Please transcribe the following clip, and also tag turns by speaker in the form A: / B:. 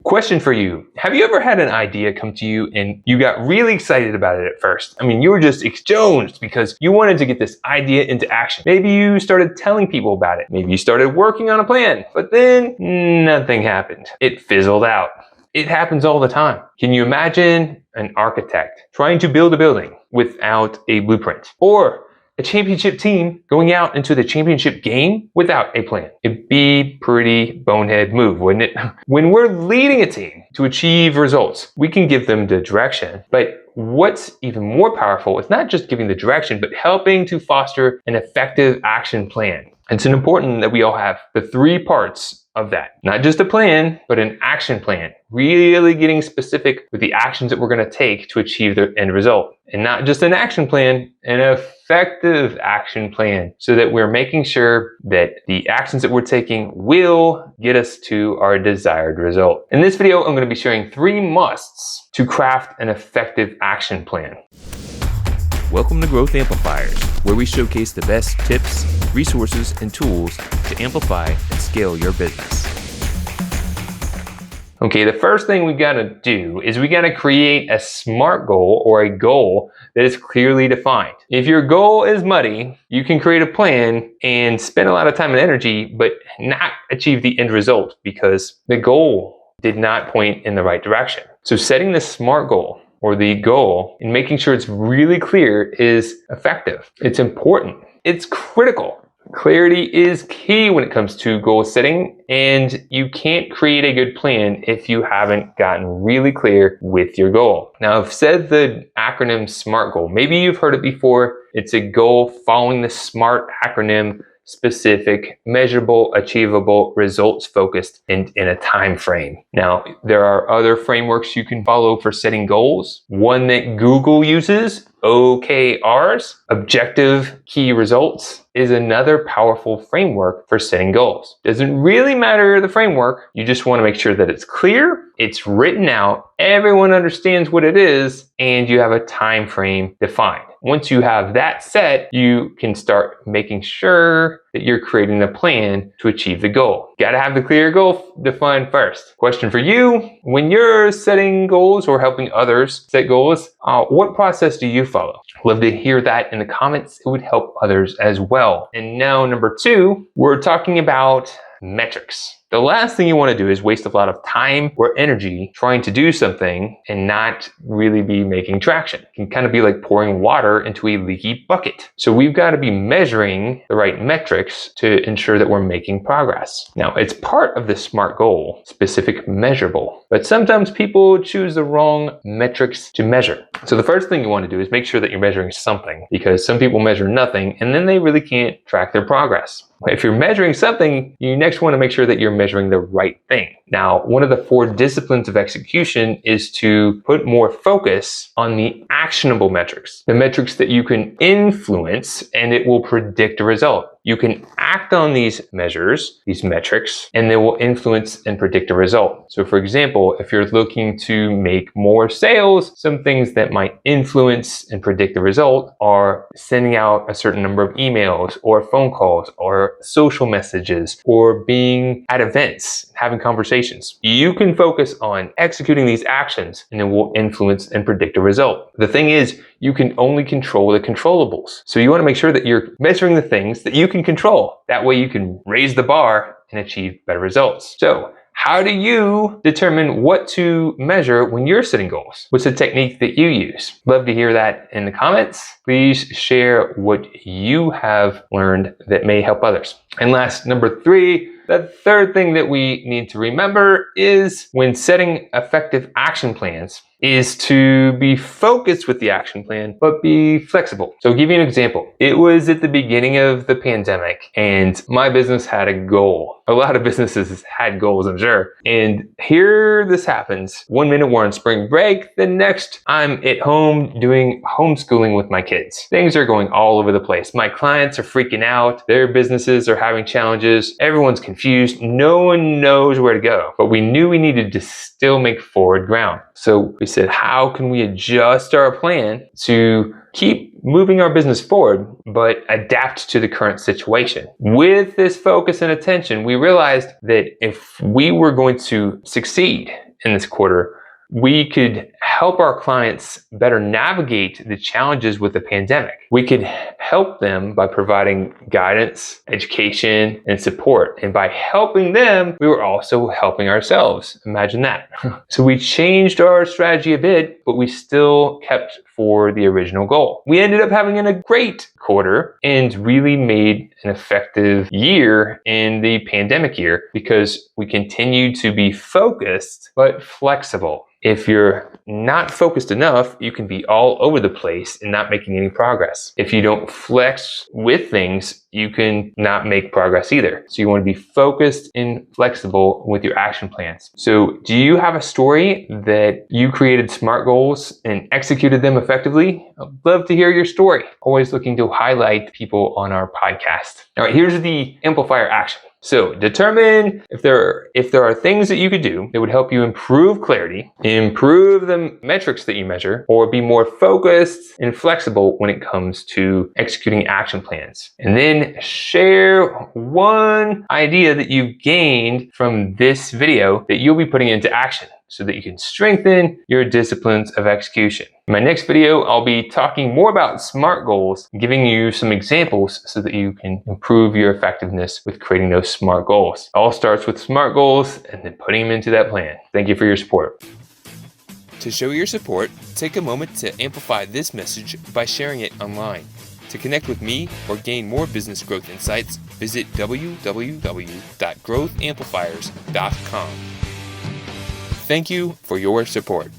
A: Question for you. Have you ever had an idea come to you and you got really excited about it at first? I mean, you were just exposed because you wanted to get this idea into action. Maybe you started telling people about it. Maybe you started working on a plan, but then nothing happened. It fizzled out. It happens all the time. Can you imagine an architect trying to build a building without a blueprint? Or a championship team going out into the championship game without a plan? It'd be pretty bonehead move, wouldn't it? When we're leading a team to achieve results, we can give them the direction, but what's even more powerful is not just giving the direction, but helping to foster an effective action plan. It's important that we all have the three parts of that. Not just a plan, but an action plan. Really getting specific with the actions that we're going to take to achieve the end result. And not just an action plan, an effective action plan, so that we're making sure that the actions that we're taking will get us to our desired result. In this video, I'm going to be sharing 3 musts to craft an effective action plan.
B: Welcome to Growth Amplifiers, where we showcase the best tips, resources, and tools to amplify and scale your business.
A: Okay, the first thing we gotta do is we gotta create a SMART goal or a goal that is clearly defined. If your goal is muddy, you can create a plan and spend a lot of time and energy, but not achieve the end result because the goal did not point in the right direction. So setting the SMART goal or the goal and making sure it's really clear is effective. It's important. It's critical. Clarity is key when it comes to goal setting, and you can't create a good plan if you haven't gotten really clear with your goal. Now, I've said the acronym SMART goal. Maybe you've heard it before. It's a goal following the SMART acronym: specific, measurable, achievable, results focused, and in a time frame. Now, there are other frameworks you can follow for setting goals. One that Google uses, OKRs, Objective Key Results, is another powerful framework for setting goals. Doesn't really matter the framework, you just want to make sure that it's clear, it's written out, everyone understands what it is, and you have a time frame defined. Once you have that set, you can start making sure that you're creating a plan to achieve the goal. Got to have the clear goal defined first. Question for you: when you're setting goals or helping others set goals, what process do you follow? Love to hear that in the comments. It would help others as well. And now, number 2, we're talking about metrics. The last thing you want to do is waste a lot of time or energy trying to do something and not really be making traction. It can kind of be like pouring water into a leaky bucket. So we've got to be measuring the right metrics to ensure that we're making progress. Now, it's part of the SMART goal, specific, measurable, but sometimes people choose the wrong metrics to measure. So the first thing you want to do is make sure that you're measuring something, because some people measure nothing and then they really can't track their progress. If you're measuring something, you next want to make sure that you're measuring the right thing. Now, one of the 4 disciplines of execution is to put more focus on the actionable metrics, the metrics that you can influence and it will predict a result. You can act on these measures, these metrics, and they will influence and predict a result. So for example, if you're looking to make more sales, some things that might influence and predict the result are sending out a certain number of emails or phone calls or social messages or being at events, having conversations. You can focus on executing these actions and it will influence and predict a result. The thing is, you can only control the controllables. So you want to make sure that you're measuring the things that you can control. That way you can raise the bar and achieve better results. So how do you determine what to measure when you're setting goals? What's the technique that you use? Love to hear that in the comments. Please share what you have learned that may help others. And last, number 3, the third thing that we need to remember is when setting effective action plans is to be focused with the action plan, but be flexible. So I'll give you an example. It was at the beginning of the pandemic and my business had a goal. A lot of businesses had goals, I'm sure. And here this happens. One minute we're on spring break, the next I'm at home doing homeschooling with my kids. Things are going all over the place. My clients are freaking out. Their businesses are having challenges. Everyone's confused. No one knows where to go. But we knew we needed to still make forward ground. So we said, how can we adjust our plan to keep moving our business forward, but adapt to the current situation? With this focus and attention, we realized that if we were going to succeed in this quarter, we could help our clients better navigate the challenges with the pandemic. We could help them by providing guidance, education, and support. And by helping them, we were also helping ourselves. Imagine that. So we changed our strategy a bit, but we still kept for the original goal. We ended up having a great quarter and really made an effective year in the pandemic year because we continued to be focused but flexible. If you're not focused enough, you can be all over the place and not making any progress. If you don't flex with things, you can not make progress either. So you want to be focused and flexible with your action plans. So do you have a story that you created SMART goals and executed them effectively? I'd love to hear your story. Always looking to highlight people on our podcast. All right, here's the Amplifier Action. So determine if there are things that you could do that would help you improve clarity, improve the metrics that you measure, or be more focused and flexible when it comes to executing action plans. And then share one idea that you've gained from this video that you'll be putting into action so that you can strengthen your disciplines of execution. In my next video, I'll be talking more about SMART goals, giving you some examples so that you can improve your effectiveness with creating those SMART goals. It all starts with SMART goals and then putting them into that plan. Thank you for your support.
B: To show your support, take a moment to amplify this message by sharing it online. To connect with me or gain more business growth insights, visit www.growthamplifiers.com. Thank you for your support.